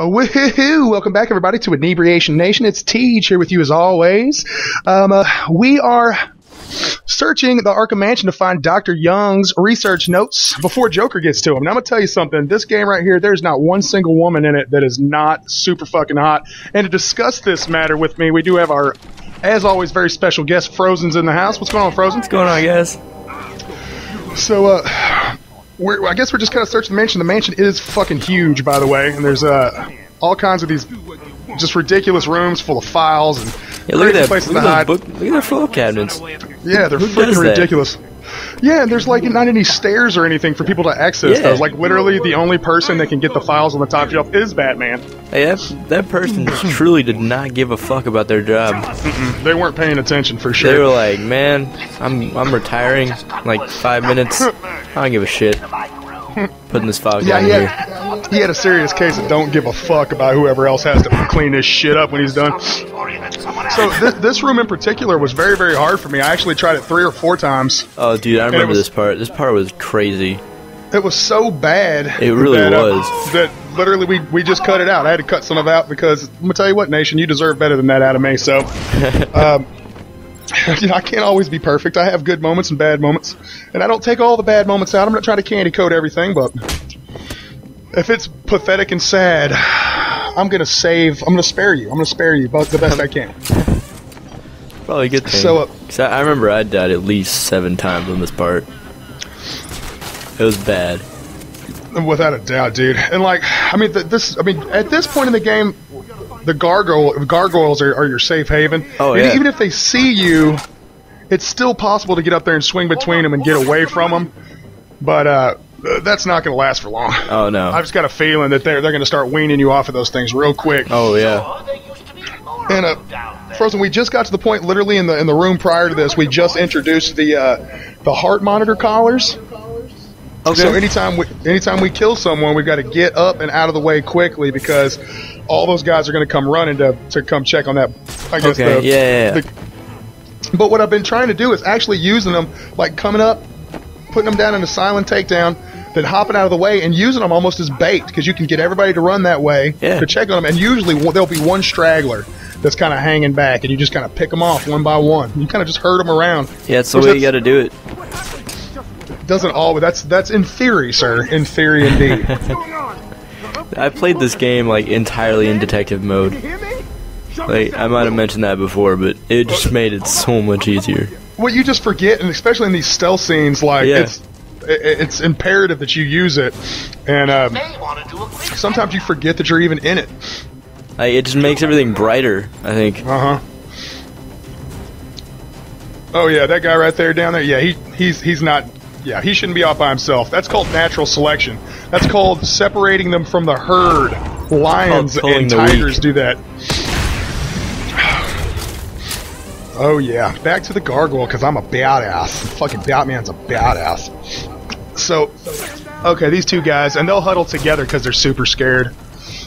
Woohoo! Welcome back, everybody, to Inebriation Nation. It's Teeje here with you as always. We are searching the Arkham Mansion to find Dr. Young's research notes before Joker gets to him. Now, I'm going to tell you something. This game right here, there's not one single woman in it that is not super fucking hot. And to discuss this matter with me, we do have our, as always, very special guest, Frozen's in the house. What's going on, Frozen? What's going on, guys? So, I guess we're just kind of searching the mansion. The mansion is fucking huge, by the way, and there's all kinds of these just ridiculous rooms full of files and crazy places to hide. Look at their photo cabinets. Yeah, they're freaking ridiculous. Yeah, and there's like not any stairs or anything for people to access those. Like literally, the only person that can get the files on the top shelf is Batman. Hey, that person truly did not give a fuck about their job. They weren't paying attention for sure. They were like, "Man, I'm retiring in like 5 minutes. I don't give a shit." Putting this file down here. He had a serious case of don't give a fuck about whoever else has to clean this shit up when he's done. So this room in particular was very, very hard for me. I actually tried it 3 or 4 times. Oh, dude, I remember this part. This part was crazy. It was so bad. It really was. That literally we just cut it out. I had to cut some of it out because I'm gonna tell you what, Nation, you deserve better than that out of me. So, you know, I can't always be perfect. I have good moments and bad moments, and I don't take all the bad moments out. I'm not trying to candy coat everything, but if it's pathetic and sad, I'm gonna spare you. I'm gonna spare you the best I can. Probably a good thing. So, I remember I died at least 7 times on this part. It was bad. Without a doubt, dude. And like, at this point in the game, the gargoyles are your safe haven. Oh, and yeah. Even if they see you, it's still possible to get up there and swing between them and get away from them. But that's not going to last for long. Oh no. I've just got a feeling that they're going to start weaning you off of those things real quick. Oh yeah. And Frozen, we just got to the point, literally in the room prior to this, we just introduced the heart monitor collars. Okay. So anytime we kill someone, we've got to get up and out of the way quickly because all those guys are going to come running to come check on that. I guess. Okay. But what I've been trying to do is actually using them, like coming up, putting them down in a silent takedown, then hopping out of the way and using them almost as bait because you can get everybody to run that way to check on them. And usually there'll be one straggler that's kind of hanging back, and you just kind of pick them off one by one. You kind of just herd them around. Yeah, that's the way you got to do it. Doesn't always. That's in theory, sir. In theory, indeed. I played this game like entirely in detective mode. Like I might have mentioned that before, but it just made it so much easier. Well, you just forget, and especially in these stealth scenes, like it's imperative that you use it, and sometimes you forget that you're even in it. Like, it just makes everything brighter, I think. Oh yeah, that guy right there down there. Yeah, he's not. Yeah, he shouldn't be off by himself. That's called natural selection. That's called separating them from the herd. Lions and tigers do that. Oh yeah, back to the gargoyle because I'm a badass. Fucking Batman's a badass. So, okay, these 2 guys, and they'll huddle together because they're super scared.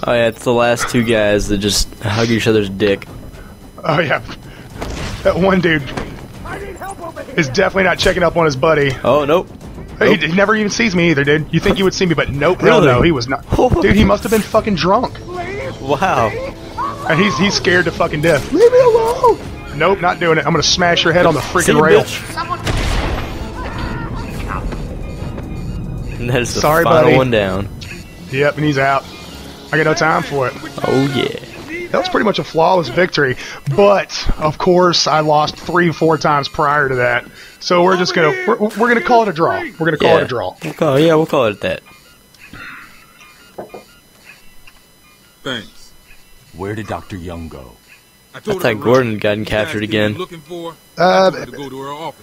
Oh yeah, it's the last 2 guys that just hug each other's dick. Oh yeah, that one dude is definitely not checking up on his buddy. Oh, nope. He never even sees me either, dude. You think you would see me, but nope, really? no, he was not. Dude, he must have been fucking drunk. Wow. And he's scared to fucking death. Leave me alone! Nope, not doing it. I'm gonna smash your head on the freaking rail. And that is the final buddy. One down. Yep, and he's out. I got no time for it. Oh yeah. That was pretty much a flawless victory, but of course I lost 3 or 4 times prior to that. So we're just gonna we're gonna call it a draw. We're gonna call it a draw. We'll call it that. Thanks. Where did Dr. Young go? I thought Gordon had gotten captured again.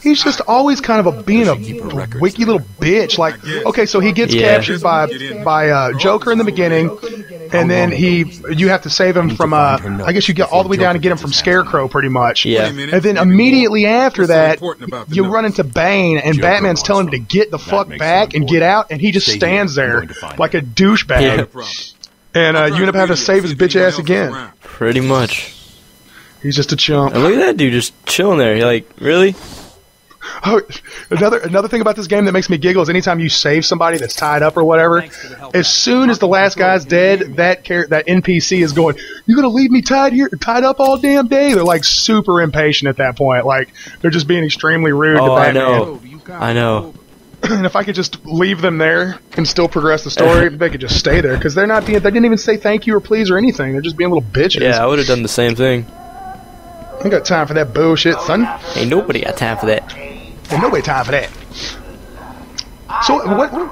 He's just always kind of being a wicky little bitch. Like, okay, so he gets captured by Joker in the beginning, and then you have to save him from I guess you get all the way down to get him from Scarecrow, pretty much. Yeah. And then immediately after that, you run into Bane, and Batman's telling him to get the fuck back and get out, and he just stands there like a douchebag. And you end up having to save his bitch ass again. Pretty much. He's just a chump. And look at that dude just chilling there. You're like, really? Oh, another thing about this game that makes me giggle is anytime you save somebody that's tied up or whatever, as soon as the last guy's dead, that NPC is going, "You gonna leave me tied up all damn day?" They're like super impatient at that point. Like they're just being extremely rude to Batman. I know. And if I could just leave them there and still progress the story, they could just stay there because they didn't even say thank you or please or anything. They're just being little bitches. Yeah, I would have done the same thing. I ain't got time for that bullshit, son. Ain't nobody got time for that. Ain't nobody time for that. So,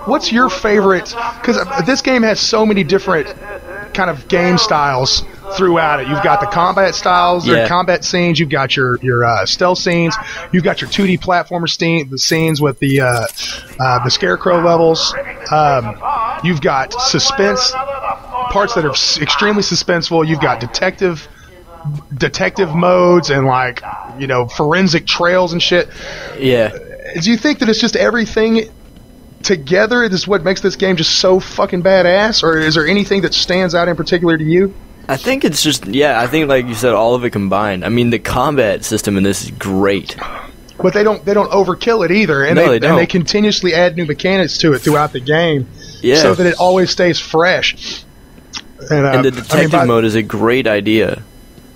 what's your favorite? Because this game has so many different kind of game styles throughout it. You've got the combat styles, or combat scenes. You've got your stealth scenes. You've got your 2D platformer the scenes with the scarecrow levels. You've got suspense parts that are extremely suspenseful. You've got detective modes and like forensic trails and shit. Yeah. Do you think that it's just everything together is what makes this game just so fucking badass, or is there anything that stands out in particular to you? I think it's just I think like you said, all of it combined. I mean, the combat system in this is great. But they don't overkill it either, and they don't. And they continuously add new mechanics to it throughout the game, so that it always stays fresh. And the detective mode is a great idea.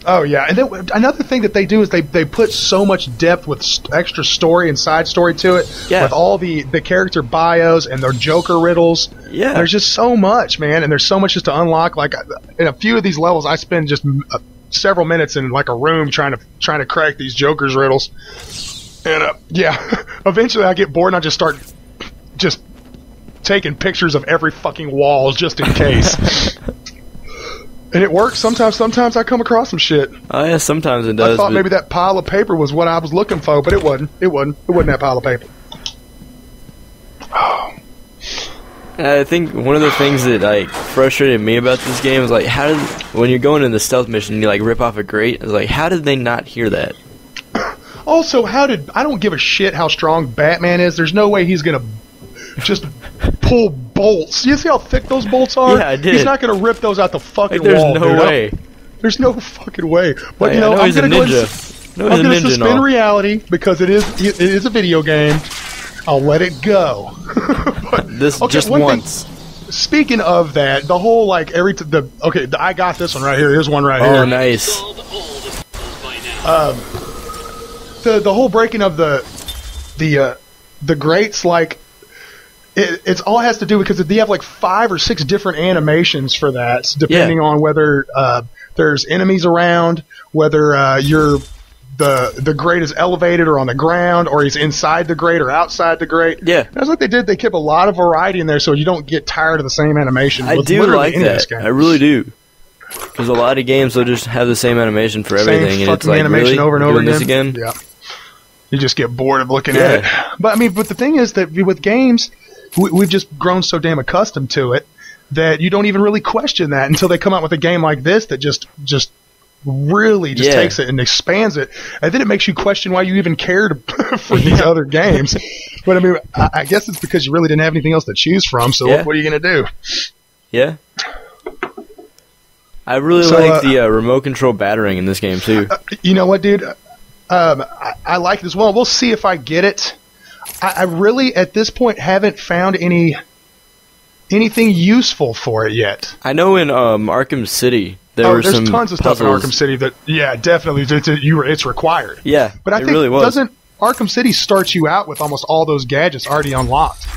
Oh yeah, and then another thing that they do is they put so much depth with extra story and side story to it, with all the character bios and their Joker riddles. Yeah, there's just so much, man, and there's so much just to unlock. Like in a few of these levels, I spend just several minutes in like a room trying to crack these Joker's riddles. And eventually I get bored and I just start taking pictures of every fucking wall just in case. And it works. Sometimes I come across some shit. Oh yeah, sometimes it does. I thought maybe that pile of paper was what I was looking for, but it wasn't. It wasn't that pile of paper. Oh. I think one of the things that like frustrated me about this game is like when you're going in the stealth mission, you like rip off a grate. It's like, how did they not hear that? Also, I don't give a shit how strong Batman is. There's no way he's gonna just pull bolts. You see how thick those bolts are? Yeah, I did. He's not going to rip those out the fucking there's wall. No way. There's no fucking way. But I'm going to suspend reality because it is a video game. I'll let it go. Just once. Speaking of that, the whole like I got this one right here. Here's one right here. Oh, nice. The whole breaking of the grates, like. It's all has to do because they have like 5 or 6 different animations for that, depending on whether there's enemies around, whether the grate is elevated or on the ground, or he's inside the grate or outside the grate. Yeah, that's what they did. They kept a lot of variety in there, so you don't get tired of the same animation. I do like that. I really do. Because a lot of games will just have the same animation for everything, and it's like animation over and over again. This again? Yeah, you just get bored of looking at it. But the thing is that with games. We've just grown so damn accustomed to it that you don't even really question that until they come out with a game like this that just really takes it and expands it, and then it makes you question why you even cared for these other games. But I mean, I guess it's because you really didn't have anything else to choose from. So what are you gonna do? Yeah. I really like the remote control battering in this game too. You know what, dude? I like it as well. We'll see if I get it. I really, at this point, haven't found anything useful for it yet. I know in Arkham City there's some tons of puzzles. Stuff in Arkham City that, definitely, it's required. Yeah, but I think really was. Doesn't Arkham City starts you out with almost all those gadgets already unlocked?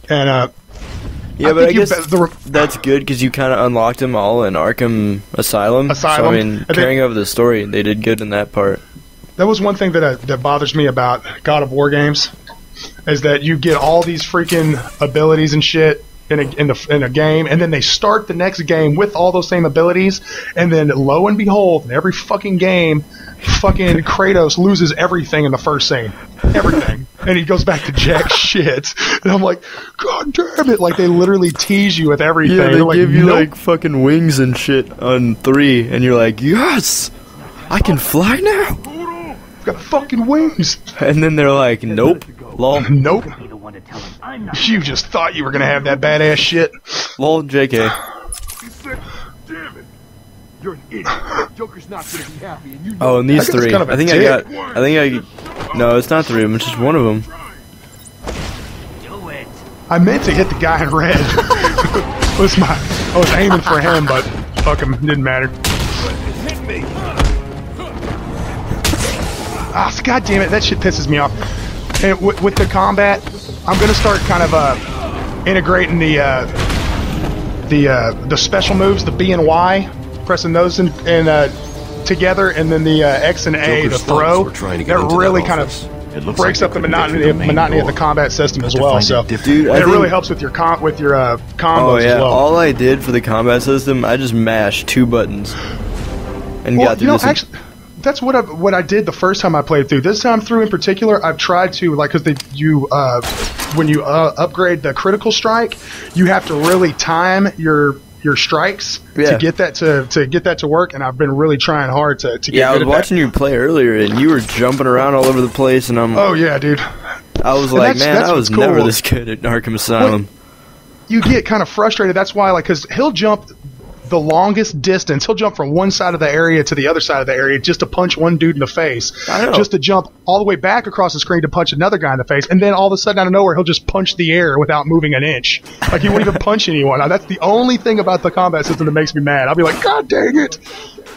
And I guess that's good because you kind of unlocked them all in Arkham Asylum. So, I mean, carrying over the story, they did good in that part. That was one thing that bothers me about God of War games, is that you get all these freaking abilities and shit in a game, and then they start the next game with all those same abilities, and then lo and behold, in every fucking game, fucking Kratos loses everything in the first scene. Everything. And he goes back to jack shit. And I'm like, God damn it. Like, they literally tease you with everything. Yeah, they give you, like, fucking wings and shit on 3, and you're like, yes! I can fly now! I've got fucking wings! And then they're like, nope. Lol. Nope. You just thought you were gonna have that badass shit. Lol, JK. Damn it. You're an idiot. Joker's not gonna be happy, and you know. Oh, and these 3. I think I No, it's not 3 of them. It's just one of them. I meant to hit the guy in red. I was aiming for him, but fuck him, didn't matter. Ah, god damn it, that shit pisses me off. And with the combat, I'm gonna start kind of integrating the special moves, the B and Y, pressing those in together, and then the X and A, Joker's the throw. that really kind of breaks up the monotony of the combat system as well. So Dude, it really helps with your combos Oh yeah, as well. all I did for the combat system, I just mashed 2 buttons and got through this. Actually, that's what I did the first time I played through. This time through in particular, I've tried to because when you upgrade the critical strike, you have to really time your strikes to get that to work, and I've been really trying hard to get good at that. Yeah, I was watching you play earlier, and you were jumping around all over the place, and Oh yeah, dude. I was like, man, I was never this good at Arkham Asylum. Well, you get kind of frustrated. That's why, because he'll jump the longest distance. He'll jump from one side of the area to the other side of the area just to punch one dude in the face. I know. Just to jump all the way back across the screen to punch another guy in the face. And then all of a sudden, out of nowhere, he'll just punch the air without moving an inch. Like, he won't even punch anyone. Now, that's the only thing about the combat system that makes me mad. I'll be like, God dang it!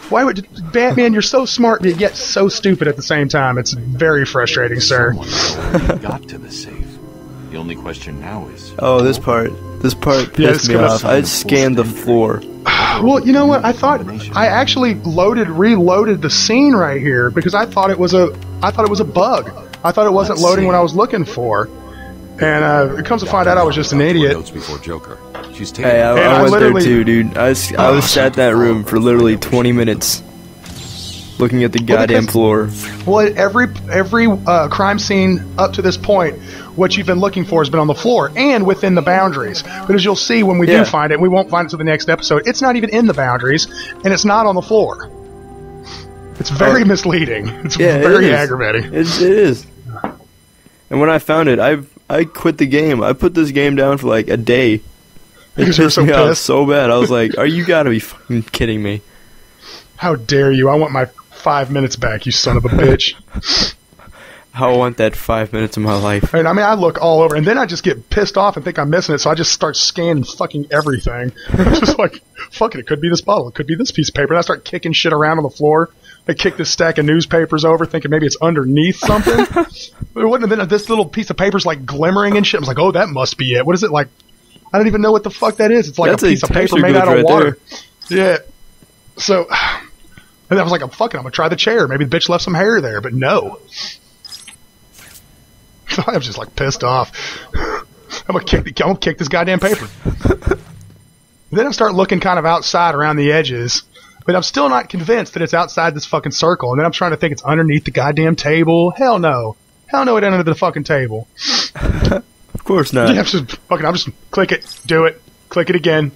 Why would Batman? You're so smart, yet so stupid at the same time. It's very frustrating, sir. Someone got to the safe. The only question now is... Oh, this part pissed me off. I scanned the floor. Well, you know what? I thought I actually reloaded the scene right here because I thought it was a bug. I thought it wasn't loading what I was looking for, and it comes to find out I was just an idiot. Notes before Joker. She's Hey, I went there too, dude. I was sat in that room for literally 20 minutes, looking at the goddamn floor. Well, at every crime scene up to this point, what you've been looking for has been on the floor and within the boundaries. But as you'll see when we do find it, we won't find it until the next episode. It's not even in the boundaries, and it's not on the floor. It's very misleading. It's very aggravating. It is. And when I found it, I quit the game. I put this game down for like a day. Because you were so pissed? So bad. I was like, you gotta be fucking kidding me. How dare you? I want my 5 minutes back, you son of a bitch. I want that 5 minutes of my life. I mean, I look all over, and then I just get pissed off and think I'm missing it, so I just start scanning fucking everything. I'm just like, fuck it could be this bottle, it could be this piece of paper, and I start kicking shit around on the floor. I kick this stack of newspapers over, thinking maybe it's underneath something. But it wasn't. Then this little piece of paper's like glimmering and shit. I was like, oh, that must be it. What is it like? I don't even know what the fuck that is. It's like a piece of paper made out of water. Yeah. So, and I was like, I'm fucking, I'm gonna try the chair. Maybe the bitch left some hair there, but no. I was just like pissed off. I'm gonna kick this goddamn paper. Then I start looking kind of outside around the edges, but I'm still not convinced that it's outside this fucking circle. And then I'm trying to think it's underneath the goddamn table. Hell no. Hell no, it ain't under the fucking table. Of course not. Yeah, I'm just click it, do it, click it again.